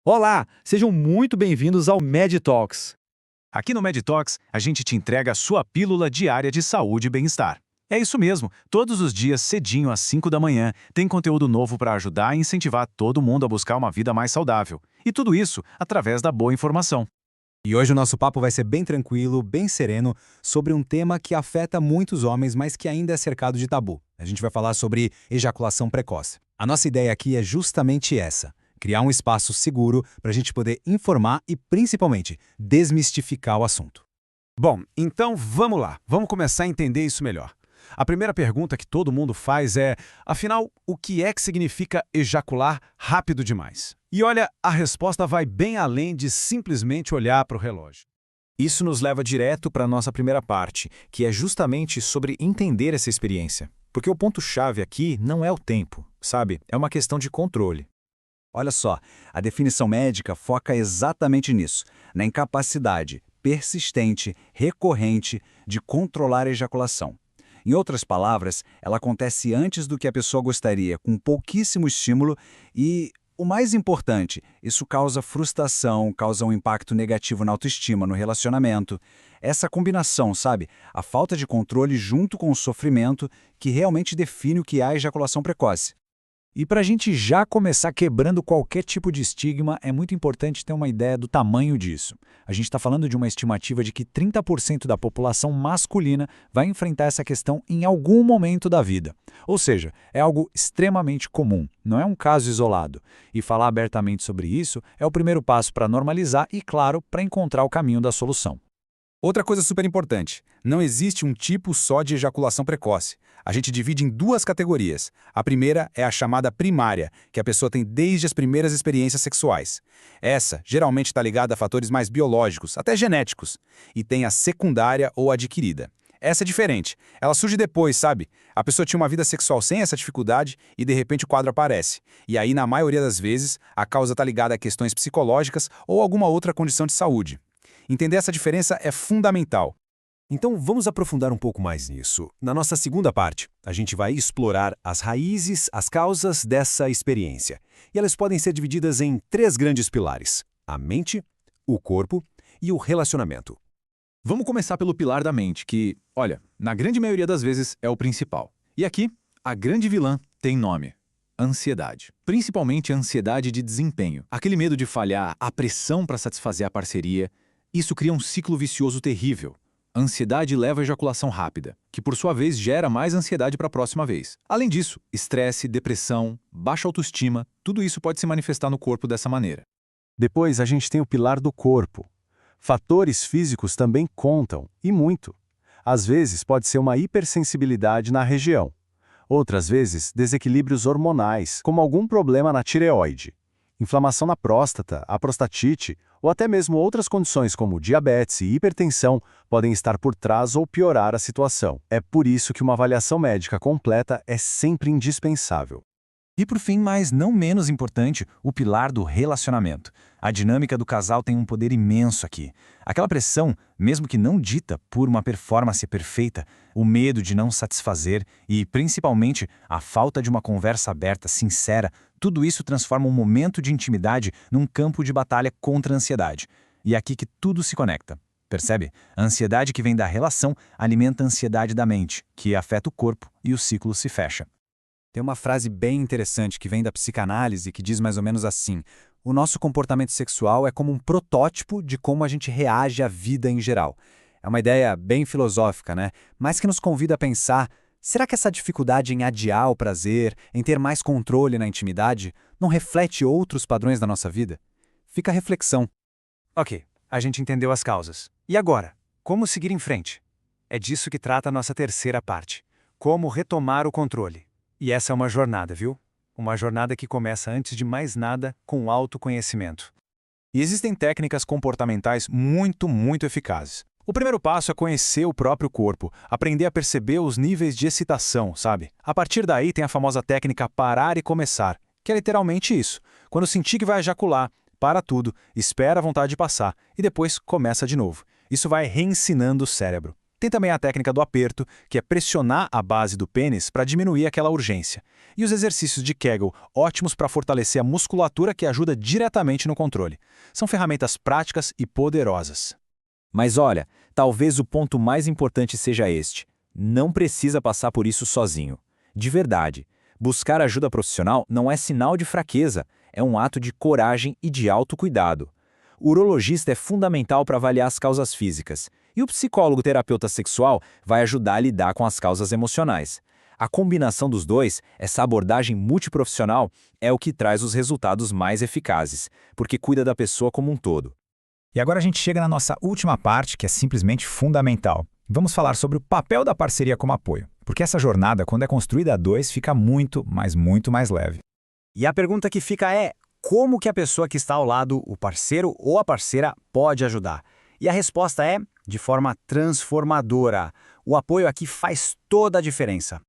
Olá, sejam muito bem-vindos ao Med Talks. Aqui no MedTalks, a gente te entrega a sua pílula diária de saúde e bem-estar. É isso mesmo, todos os dias, cedinho às 5 da manhã, tem conteúdo novo para ajudar e incentivar todo mundo a buscar uma vida mais saudável. E tudo isso através da boa informação. E hoje o nosso papo vai ser bem tranquilo, bem sereno, sobre um tema que afeta muitos homens, mas que ainda é cercado de tabu. A gente vai falar sobre ejaculação precoce. A nossa ideia aqui é justamente essa: criar um espaço seguro para a gente poder informar e, principalmente, desmistificar o assunto. Bom, então vamos lá, vamos começar a entender isso melhor. A primeira pergunta que todo mundo faz é, afinal, o que é que significa ejacular rápido demais? E olha, a resposta vai bem além de simplesmente olhar para o relógio. Isso nos leva direto para a nossa primeira parte, que é justamente sobre entender essa experiência. Porque o ponto-chave aqui não é o tempo, sabe? É uma questão de controle. Olha só, a definição médica foca exatamente nisso, na incapacidade persistente, recorrente, de controlar a ejaculação. Em outras palavras, ela acontece antes do que a pessoa gostaria, com pouquíssimo estímulo e, o mais importante, isso causa frustração, causa um impacto negativo na autoestima, no relacionamento. Essa combinação, sabe? A falta de controle junto com o sofrimento que realmente define o que é a ejaculação precoce. E para a gente já começar quebrando qualquer tipo de estigma, é muito importante ter uma ideia do tamanho disso. A gente está falando de uma estimativa de que 30% da população masculina vai enfrentar essa questão em algum momento da vida. Ou seja, é algo extremamente comum, não é um caso isolado. E falar abertamente sobre isso é o primeiro passo para normalizar e, claro, para encontrar o caminho da solução. Outra coisa super importante: não existe um tipo só de ejaculação precoce. A gente divide em duas categorias. A primeira é a chamada primária, que a pessoa tem desde as primeiras experiências sexuais. Essa geralmente está ligada a fatores mais biológicos, até genéticos. E tem a secundária ou adquirida. Essa é diferente. Ela surge depois, sabe? A pessoa tinha uma vida sexual sem essa dificuldade e de repente o quadro aparece. E aí, na maioria das vezes, a causa está ligada a questões psicológicas ou alguma outra condição de saúde. Entender essa diferença é fundamental. Então vamos aprofundar um pouco mais nisso. Na nossa segunda parte, a gente vai explorar as raízes, as causas dessa experiência. E elas podem ser divididas em três grandes pilares: a mente, o corpo e o relacionamento. Vamos começar pelo pilar da mente, que, olha, na grande maioria das vezes é o principal. E aqui, a grande vilã tem nome: ansiedade. Principalmente a ansiedade de desempenho. Aquele medo de falhar, a pressão para satisfazer a parceria. Isso cria um ciclo vicioso terrível. A ansiedade leva à ejaculação rápida, que por sua vez gera mais ansiedade para a próxima vez. Além disso, estresse, depressão, baixa autoestima, tudo isso pode se manifestar no corpo dessa maneira. Depois a gente tem o pilar do corpo. Fatores físicos também contam, e muito. Às vezes pode ser uma hipersensibilidade na região. Outras vezes, desequilíbrios hormonais, como algum problema na tireoide. Inflamação na próstata, a prostatite, ou até mesmo outras condições como diabetes e hipertensão podem estar por trás ou piorar a situação. É por isso que uma avaliação médica completa é sempre indispensável. E por fim, mas não menos importante, o pilar do relacionamento. A dinâmica do casal tem um poder imenso aqui. Aquela pressão, mesmo que não dita por uma performance perfeita, o medo de não satisfazer e, principalmente, a falta de uma conversa aberta, sincera, tudo isso transforma um momento de intimidade num campo de batalha contra a ansiedade. E é aqui que tudo se conecta. Percebe? A ansiedade que vem da relação alimenta a ansiedade da mente, que afeta o corpo e o ciclo se fecha. Tem uma frase bem interessante que vem da psicanálise que diz mais ou menos assim: o nosso comportamento sexual é como um protótipo de como a gente reage à vida em geral. É uma ideia bem filosófica, né? Mas que nos convida a pensar: será que essa dificuldade em adiar o prazer, em ter mais controle na intimidade, não reflete outros padrões da nossa vida? Fica a reflexão. Ok, a gente entendeu as causas. E agora? Como seguir em frente? É disso que trata a nossa terceira parte: como retomar o controle. E essa é uma jornada, viu? Uma jornada que começa antes de mais nada com o autoconhecimento. E existem técnicas comportamentais muito eficazes. O primeiro passo é conhecer o próprio corpo, aprender a perceber os níveis de excitação, sabe? A partir daí tem a famosa técnica parar e começar, que é literalmente isso. Quando sentir que vai ejacular, para tudo, espera a vontade passar e depois começa de novo. Isso vai reensinando o cérebro. Tem também a técnica do aperto, que é pressionar a base do pênis para diminuir aquela urgência. E os exercícios de Kegel, ótimos para fortalecer a musculatura que ajuda diretamente no controle. São ferramentas práticas e poderosas. Mas olha, talvez o ponto mais importante seja este. Não precisa passar por isso sozinho. De verdade, buscar ajuda profissional não é sinal de fraqueza, é um ato de coragem e de autocuidado. O urologista é fundamental para avaliar as causas físicas, e o psicólogo terapeuta sexual vai ajudar a lidar com as causas emocionais. A combinação dos dois, essa abordagem multiprofissional, é o que traz os resultados mais eficazes, porque cuida da pessoa como um todo. E agora a gente chega na nossa última parte, que é simplesmente fundamental. Vamos falar sobre o papel da parceria como apoio, porque essa jornada, quando é construída a dois, fica muito, mas muito mais leve. E a pergunta que fica é: como que a pessoa que está ao lado, o parceiro ou a parceira, pode ajudar? E a resposta é: de forma transformadora. O apoio aqui faz toda a diferença.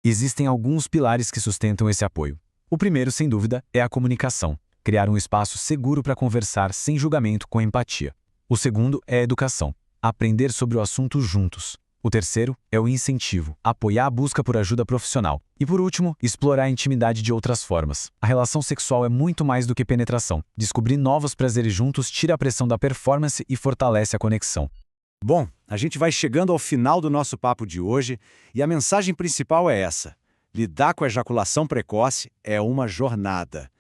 Existem alguns pilares que sustentam esse apoio. O primeiro, sem dúvida, é a comunicação. Criar um espaço seguro para conversar sem julgamento, com empatia. O segundo é a educação. Aprender sobre o assunto juntos. O terceiro é o incentivo, apoiar a busca por ajuda profissional. E por último, explorar a intimidade de outras formas. A relação sexual é muito mais do que penetração. Descobrir novos prazeres juntos tira a pressão da performance e fortalece a conexão. Bom, a gente vai chegando ao final do nosso papo de hoje e a mensagem principal é essa: lidar com a ejaculação precoce é uma jornada.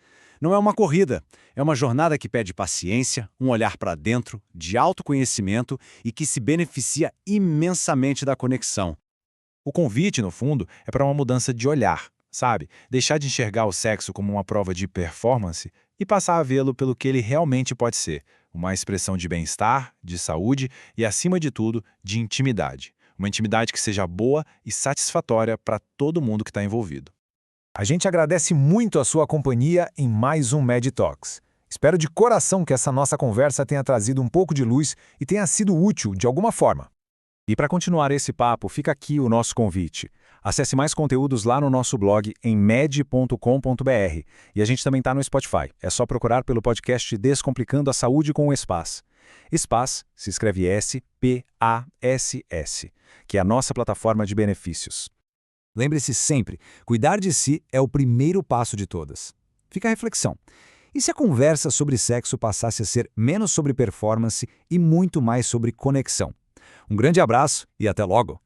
Não é uma corrida, é uma jornada que pede paciência, um olhar para dentro, de autoconhecimento e que se beneficia imensamente da conexão. O convite, no fundo, é para uma mudança de olhar, sabe? Deixar de enxergar o sexo como uma prova de performance e passar a vê-lo pelo que ele realmente pode ser, uma expressão de bem-estar, de saúde e, acima de tudo, de intimidade. Uma intimidade que seja boa e satisfatória para todo mundo que está envolvido. A gente agradece muito a sua companhia em mais um Med Talks. Espero de coração que essa nossa conversa tenha trazido um pouco de luz e tenha sido útil de alguma forma. E para continuar esse papo, fica aqui o nosso convite. Acesse mais conteúdos lá no nosso blog em med.com.br. E a gente também está no Spotify. É só procurar pelo podcast Descomplicando a Saúde com o SPAS. SPAS se escreve S-P-A-S-S, que é a nossa plataforma de benefícios. Lembre-se sempre, cuidar de si é o primeiro passo de todas. Fica a reflexão. E se a conversa sobre sexo passasse a ser menos sobre performance e muito mais sobre conexão? Um grande abraço e até logo!